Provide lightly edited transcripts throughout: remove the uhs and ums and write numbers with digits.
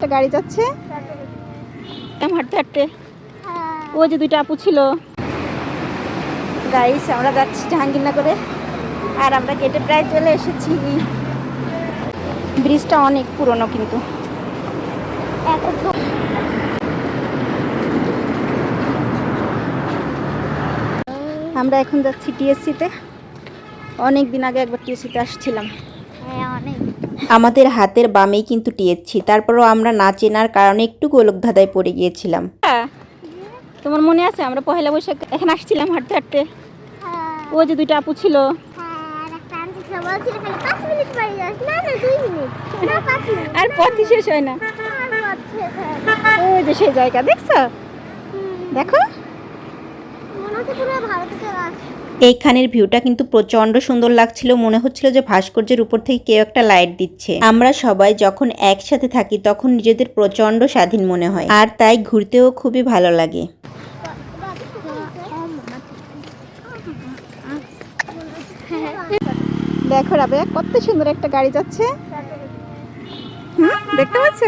একটা গাড়ি যাচ্ছে হাঁটতে হাঁটতে। ওই যে দুইটা আপু ছিল। গাইস আমরা যাচ্ছি জাহাঙ্গীরনগরে, আর আমরা গেটে প্রায় চলে এসেছি। ব্রিজটা অনেক পুরনো কিন্তু। আমরা এখন যাচ্ছি টিএসসিতে। অনেক দিন আগে একবার টিএসসিতে আসছিলাম। আমাদের হাতের বামেই কিন্তু টিএসসি, তারপরও আমরা না চেনার কারণে একটু গোলকধাঁধায় পড়ে গিয়েছিলাম। তোমার মনে আছে আমরা পহেলা বৈশাখ এখানে আসছিলাম হাঁটতে হাঁটতে? ওই যে দুইটা আপু ছিল। আর পথই শেষ হয় না। ওই যে সেই জায়গা দেখছো, দেখো। এইখানের ভিউটা কিন্তু প্রচন্ড সুন্দর লাগছিল, মনে হচ্ছিল যে ভাস্কর্যের উপর থেকে কেউ একটা লাইট দিচ্ছে। আমরা সবাই যখন একসাথে থাকি তখন নিজেদের প্রচন্ড স্বাধীন মনে হয়, আর তাই ঘুরতেও খুবই ভালো লাগে। দেখো রাবে কত সুন্দর একটা গাড়ি যাচ্ছে। দেখতে পাচ্ছ?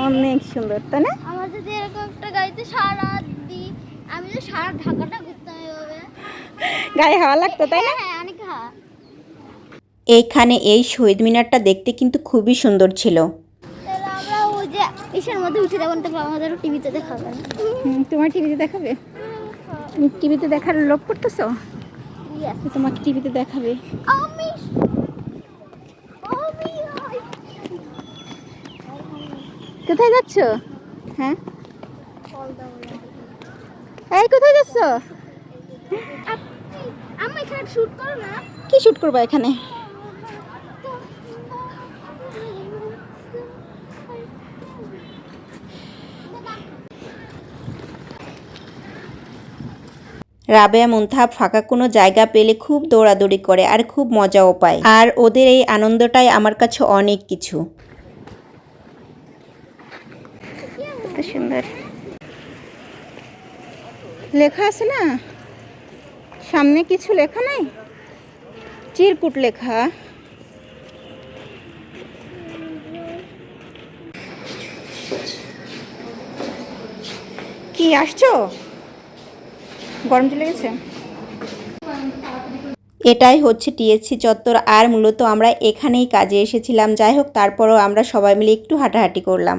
অনেক সুন্দর, তাই না? আমার যদি এরকম একটা গাড়িতে সারা দিই, আমি তো সারা ঢাকাটা ঘুরতে হবে। গায়ে হাওয়া লাগতো, তাই না? হ্যাঁ, অনেক হাওয়া। এইখানে এই শহীদ মিনারটা দেখতে কিন্তু খুবই সুন্দর ছিল। তাহলে আমরা ওই যে ইসের মধ্যে উঠে যাবো, তারপর আমাদের টিভিতে দেখাবে। তোমার টিভিতে দেখাবে? টিভিতে দেখার লোভ করতেছো? তোমাকে টিভিতে দেখাবে। কোথায় যাচ্ছ? হ্যাঁ, এই কোথায় যাচ্ছ? আমি এখানে শুট করব না। কি শুট করবা এখানে? রাবেয়া মুনতাহাব ফাঁকা কোনো জায়গা পেলে খুব দৌড়াদৌড়ি করে আর খুব মজাও পায়, আর ওদের এই আনন্দটাই আমার কাছে অনেক কিছু। সুন্দর লেখা আছে না, সামনে কিছু লেখা নাই, চিরকুট লেখা। কি আসছো? গরম চলে গেছে। এটাই হচ্ছে টিএসসি চত্বর, আর মূলত আমরা এখানেই কাজে এসেছিলাম। যাই হোক, তারপরও আমরা সবাই মিলে একটু হাঁটাহাঁটি করলাম।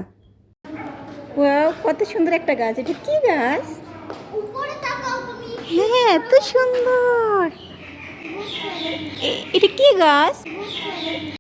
ওয়াও, কত সুন্দর একটা গাছ। এটা কি গাছ? উপরে তাকাও তুমি। হ্যাঁ, এত সুন্দর। এটা কি গাছ?